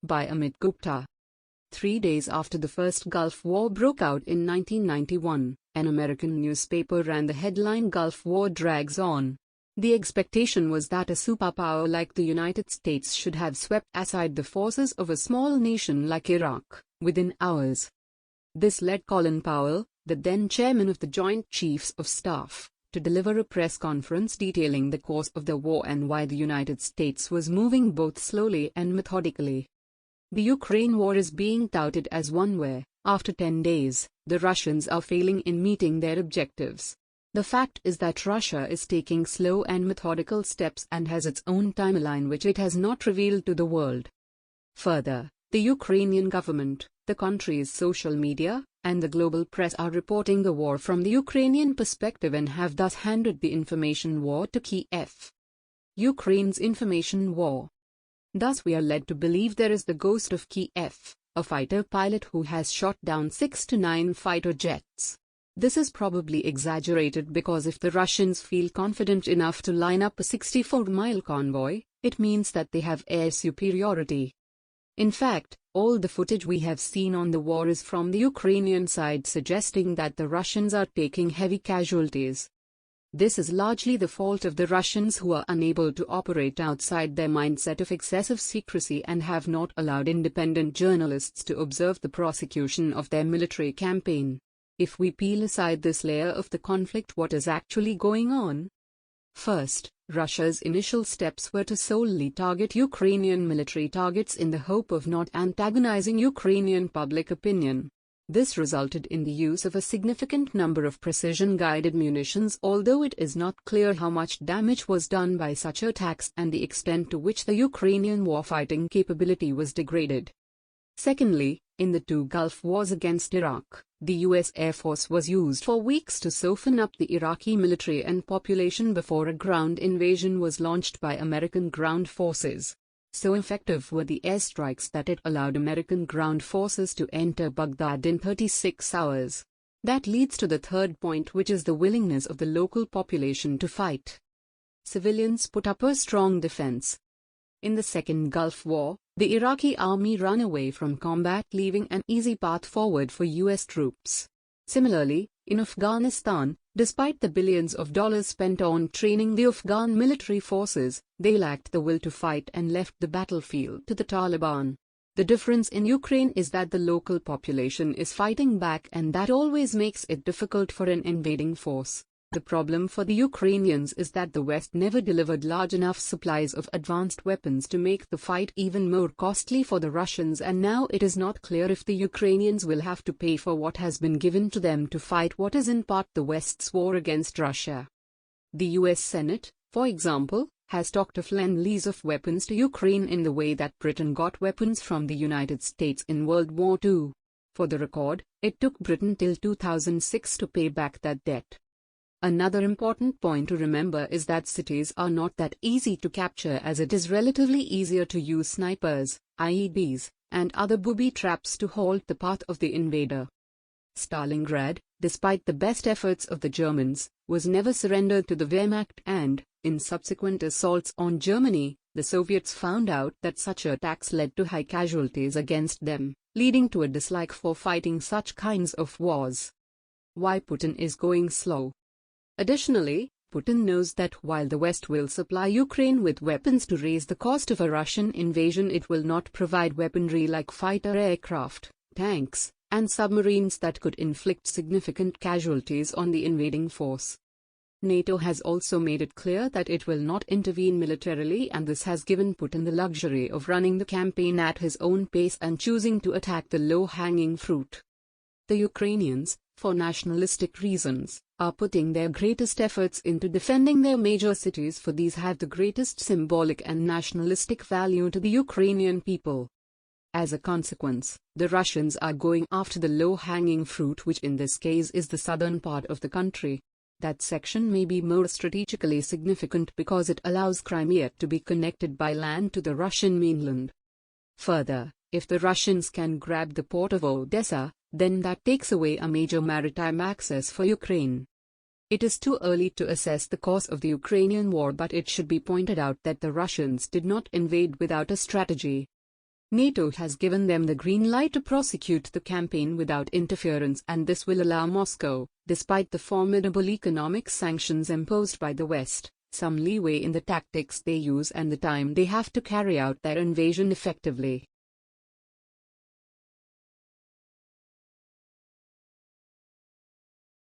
by Amit Gupta. 3 days after the first Gulf War broke out in 1991, an American newspaper ran the headline "Gulf War Drags On." The expectation was that a superpower like the United States should have swept aside the forces of a small nation like Iraq within hours. This led Colin Powell, the then chairman of the Joint Chiefs of Staff, to deliver a press conference detailing the course of the war and why the United States was moving both slowly and methodically. The Ukraine war is being touted as one where, after 10 days, the Russians are failing in meeting their objectives. The fact is that Russia is taking slow and methodical steps and has its own timeline which it has not revealed to the world. Further, the Ukrainian government, the country's social media, and the global press are reporting the war from the Ukrainian perspective and have thus handed the information war to Kiev. Ukraine's information war. Thus we are led to believe there is the ghost of Kiev, a fighter pilot who has shot down 6 to 9 fighter jets. This is probably exaggerated because if the Russians feel confident enough to line up a 64-mile convoy, it means that they have air superiority. In fact, all the footage we have seen on the war is from the Ukrainian side suggesting that the Russians are taking heavy casualties. This is largely the fault of the Russians who are unable to operate outside their mindset of excessive secrecy and have not allowed independent journalists to observe the prosecution of their military campaign. If we peel aside this layer of the conflict, what is actually going on? First, Russia's initial steps were to solely target Ukrainian military targets in the hope of not antagonizing Ukrainian public opinion. This resulted in the use of a significant number of precision-guided munitions, although it is not clear how much damage was done by such attacks and the extent to which the Ukrainian warfighting capability was degraded. Secondly, in the 2 Gulf Wars against Iraq, the U.S. Air Force was used for weeks to soften up the Iraqi military and population before a ground invasion was launched by American ground forces. So effective were the airstrikes that it allowed American ground forces to enter Baghdad in 36 hours. That leads to the third point, which is the willingness of the local population to fight. Civilians put up a strong defense. In the Second Gulf War, the Iraqi army ran away from combat, leaving an easy path forward for U.S. troops. Similarly, in Afghanistan, despite the billions of dollars spent on training the Afghan military forces, they lacked the will to fight and left the battlefield to the Taliban. The difference in Ukraine is that the local population is fighting back, and that always makes it difficult for an invading force. The problem for the Ukrainians is that the West never delivered large enough supplies of advanced weapons to make the fight even more costly for the Russians, and now it is not clear if the Ukrainians will have to pay for what has been given to them to fight what is in part the West's war against Russia. The US Senate, for example, has talked of lend-lease of weapons to Ukraine in the way that Britain got weapons from the United States in World War II. For the record, it took Britain till 2006 to pay back that debt. Another important point to remember is that cities are not that easy to capture, as it is relatively easier to use snipers, IEDs, and other booby traps to halt the path of the invader. Stalingrad, despite the best efforts of the Germans, was never surrendered to the Wehrmacht, and, in subsequent assaults on Germany, the Soviets found out that such attacks led to high casualties against them, leading to a dislike for fighting such kinds of wars. Why Putin is going slow? Additionally, Putin knows that while the West will supply Ukraine with weapons to raise the cost of a Russian invasion, it will not provide weaponry like fighter aircraft, tanks, and submarines that could inflict significant casualties on the invading force. NATO has also made it clear that it will not intervene militarily, and this has given Putin the luxury of running the campaign at his own pace and choosing to attack the low-hanging fruit. The Ukrainians, for nationalistic reasons, are putting their greatest efforts into defending their major cities, for these have the greatest symbolic and nationalistic value to the Ukrainian people. As a consequence, the Russians are going after the low-hanging fruit, which in this case is the southern part of the country. That section may be more strategically significant because it allows Crimea to be connected by land to the Russian mainland. Further, if the Russians can grab the port of Odessa, then that takes away a major maritime access for Ukraine. It is too early to assess the cause of the Ukrainian war, but it should be pointed out that the Russians did not invade without a strategy. NATO has given them the green light to prosecute the campaign without interference, and this will allow Moscow, despite the formidable economic sanctions imposed by the West, some leeway in the tactics they use and the time they have to carry out their invasion effectively.